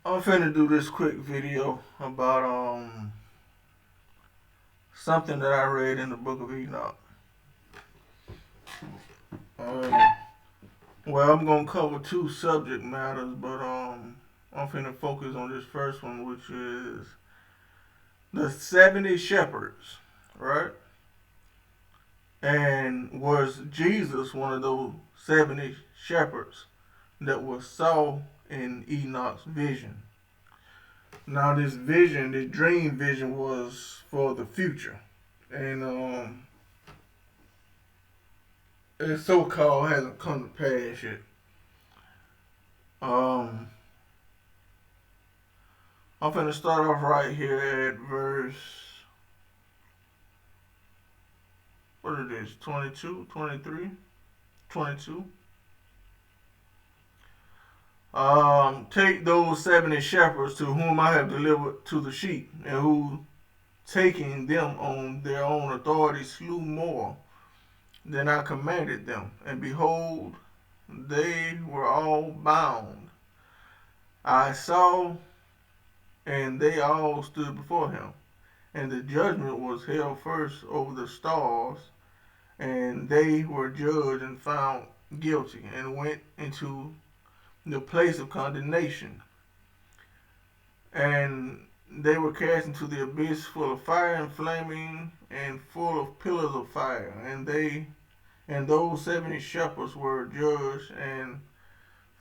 I'm finna do this quick video about something that I read in the book of Enoch. Um, well, I'm gonna cover two subject matters, but I'm finna focus on this first one, which is the 70 shepherds, right? And was Jesus one of those 70 shepherds that was saw in Enoch's vision? Now, this vision, this dream vision, was for the future, and it so called hasn't come to pass yet. Um, I'm gonna start off right here at verse, what it is, 22, 23, 22. Take those 70 shepherds to whom I have delivered to the sheep, and who, taking them on their own authority, slew more than I commanded them. And behold, they were all bound. I saw, and they all stood before him. And the judgment was held first over the stars, and they were judged and found guilty, and went into the place of condemnation. And they were cast into the abyss full of fire and flaming, and full of pillars of fire. And those 70 shepherds were judged and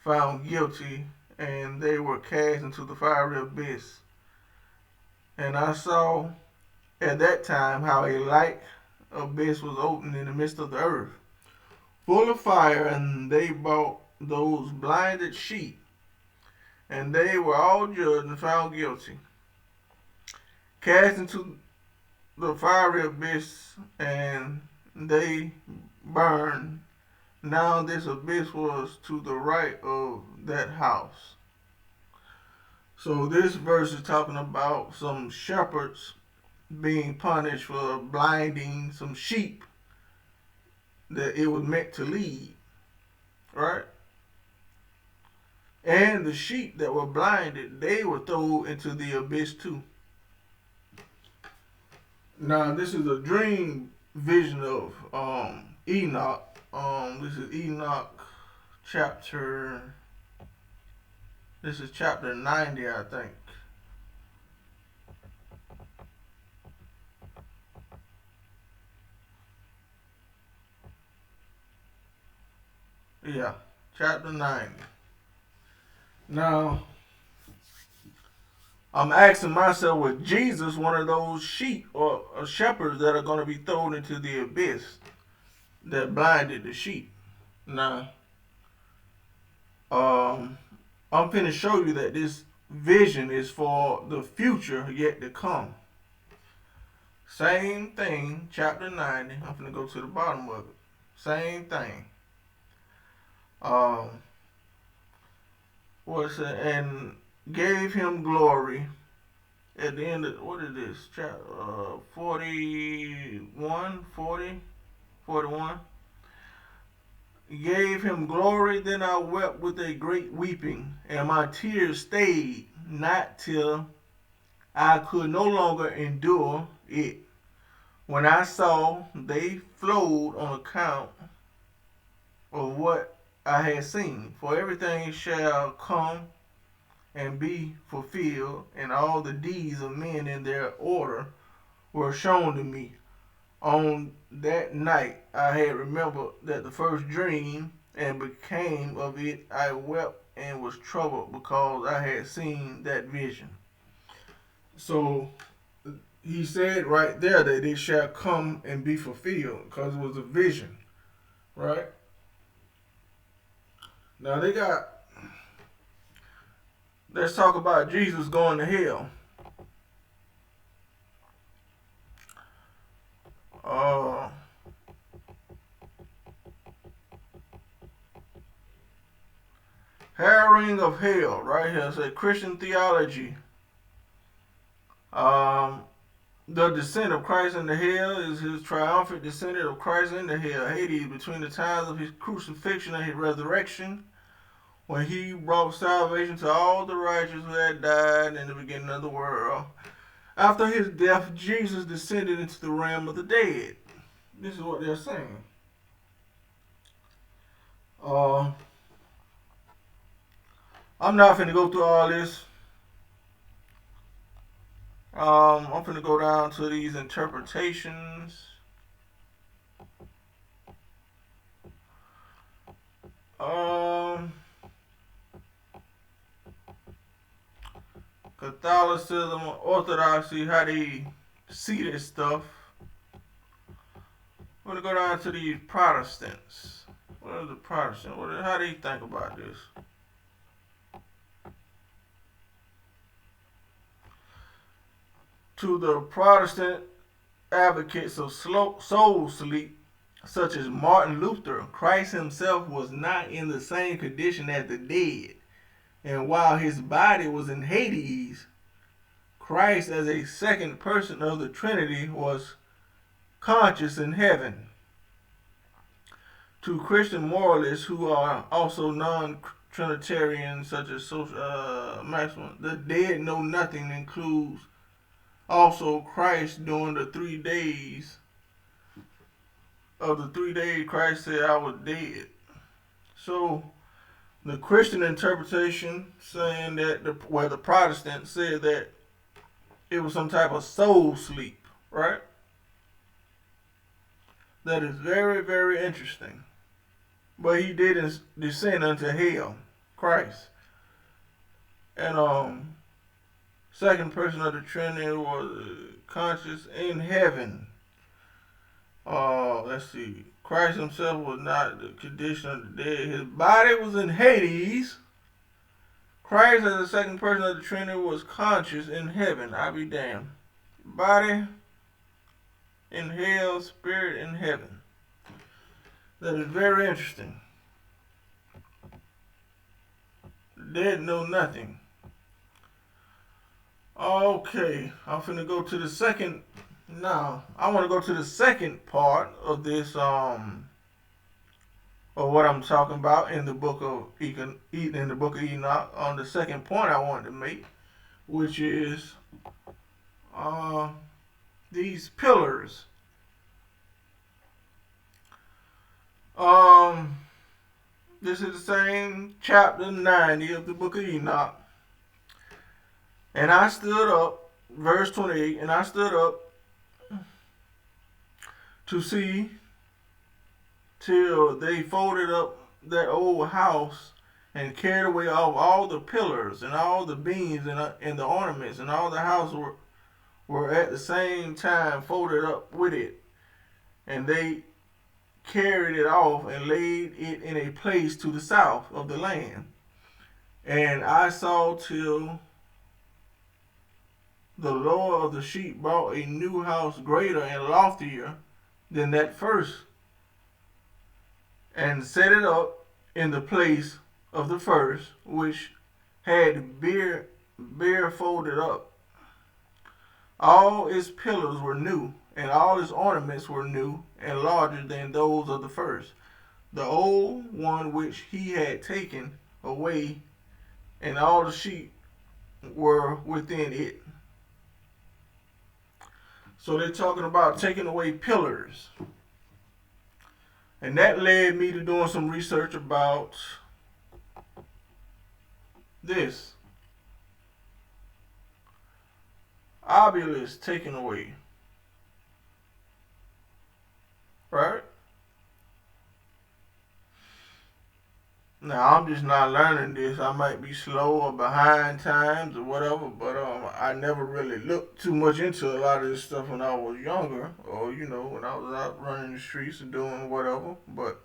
found guilty, and they were cast into the fiery abyss. And I saw at that time how a like abyss was opened in the midst of the earth, full of fire, and they brought those blinded sheep, and they were all judged and found guilty, cast into the fiery abyss, and they burned. Now this abyss was to the right of that house. So this verse is talking about some shepherds being punished for blinding some sheep that it was meant to lead, right? And the sheep that were blinded, they were thrown into the abyss too. Now, this is a dream vision of Enoch. This is Enoch chapter. This is chapter 90, I think. Yeah, chapter 90. Now, I'm asking myself, was Jesus one of those sheep or shepherds that are going to be thrown into the abyss that blinded the sheep? Now, um, I'm finna show you that this vision is for the future yet to come. Same thing, chapter 90. I'm finna go to the bottom of it. Same thing. Um, what's it? And gave him glory at the end of, what is this? Chapter 41, 40, 41. Gave him glory, then I wept with a great weeping, and my tears stayed not till I could no longer endure it. When I saw they flowed on account of what I had seen. For everything shall come and be fulfilled, and all the deeds of men in their order were shown to me. On that night I had remembered that the first dream, and became of it I wept and was troubled because I had seen that vision. So he said right there that it shall come and be fulfilled because it was a vision, right? Now let's talk about Jesus going to hell. Uh, Harrowing of hell, right here. It's a Christian theology. Um, the descent of Christ into hell is his triumphant descent of Christ into hell, Hades, between the times of his crucifixion and his resurrection, when he brought salvation to all the righteous who had died in the beginning of the world. After his death, Jesus descended into the realm of the dead. This is what they're saying. Uh, I'm not finna go through all this. I'm finna go down to these interpretations. Um, Catholicism, Orthodoxy, how they see this stuff. I'm gonna go down to these Protestants. What are the Protestants? How do they think about this? To the Protestant advocates of soul sleep, such as Martin Luther, Christ himself was not in the same condition as the dead. And while his body was in Hades, Christ, as a second person of the Trinity, was conscious in heaven. To Christian moralists who are also non-Trinitarians, such as Maximus, the dead know nothing includes also Christ during the 3 days. Of the 3 days, Christ said, I was dead. So the Christian interpretation saying that the Protestant said that it was some type of soul sleep, right? That is very, very interesting. But he didn't descend unto hell, Christ. And second person of the Trinity was conscious in heaven. Let's see. Christ himself was not the condition of the dead. His body was in Hades. Christ, as the second person of the Trinity, was conscious in heaven. I be damned. Body in hell, spirit in heaven. That is very interesting. The dead know nothing. Okay, I'm finna go to the second. Now, I want to go to the second part of this, of what I'm talking about in the book of Enoch. On the second point I wanted to make, which is these pillars. This is the same chapter 90 of the book of Enoch. And I stood up, verse 28, and I stood up to see till they folded up that old house and carried away all the pillars and all the beams and the ornaments, and all the house were at the same time folded up with it. And they carried it off and laid it in a place to the south of the land. And I saw till the Lord of the sheep brought a new house greater and loftier than that first, and set it up in the place of the first, which had bare folded up. All its pillars were new, and all its ornaments were new and larger than those of the first. The old one which he had taken away, and all the sheep were within it. So they're talking about taking away pillars. And that led me to doing some research about this. Obelisk taken away. Right? Now, I'm just not learning this. I might be slow or behind times or whatever, but I never really looked too much into a lot of this stuff when I was younger, or when I was out running the streets and doing whatever. But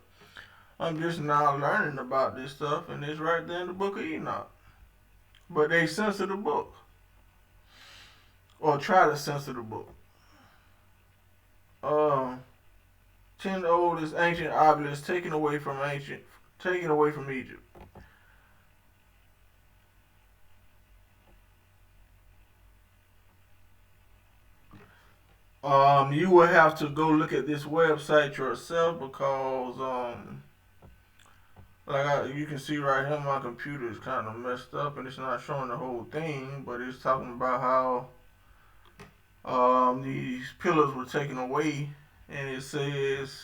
I'm just now learning about this stuff, and it's right there in the book of Enoch. But they censor the book, or try to censor the book. 10 oldest ancient obelisks taken away from Egypt. You will have to go look at this website yourself, because you can see right here, my computer is kind of messed up and it's not showing the whole thing, but it's talking about how these pillars were taken away, and it says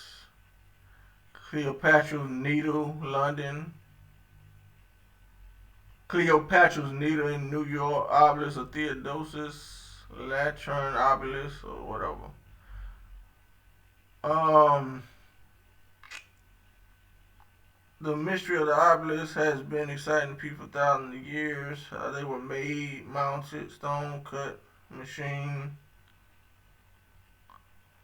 Cleopatra's Needle, London, Cleopatra's Needle in New York, Obelisk of Theodosius, Lateran Obelisk, or whatever. Um, the mystery of the obelisk has been exciting people for thousands of years. They were made, mounted, stone cut, machine,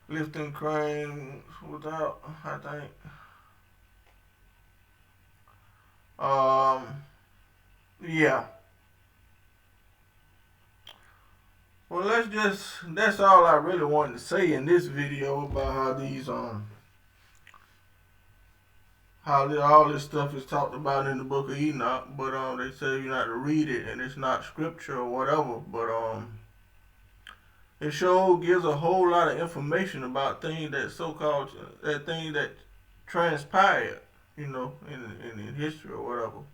lifting cranes without, I think. Um, yeah. Well, that's all I really wanted to say in this video about all this stuff is talked about in the book of Enoch, but they say you're not to read it and it's not scripture or whatever, but it sure gives a whole lot of information about things that so-called that thing that transpired, in history or whatever.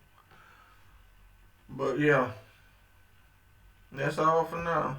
But yeah, that's all for now.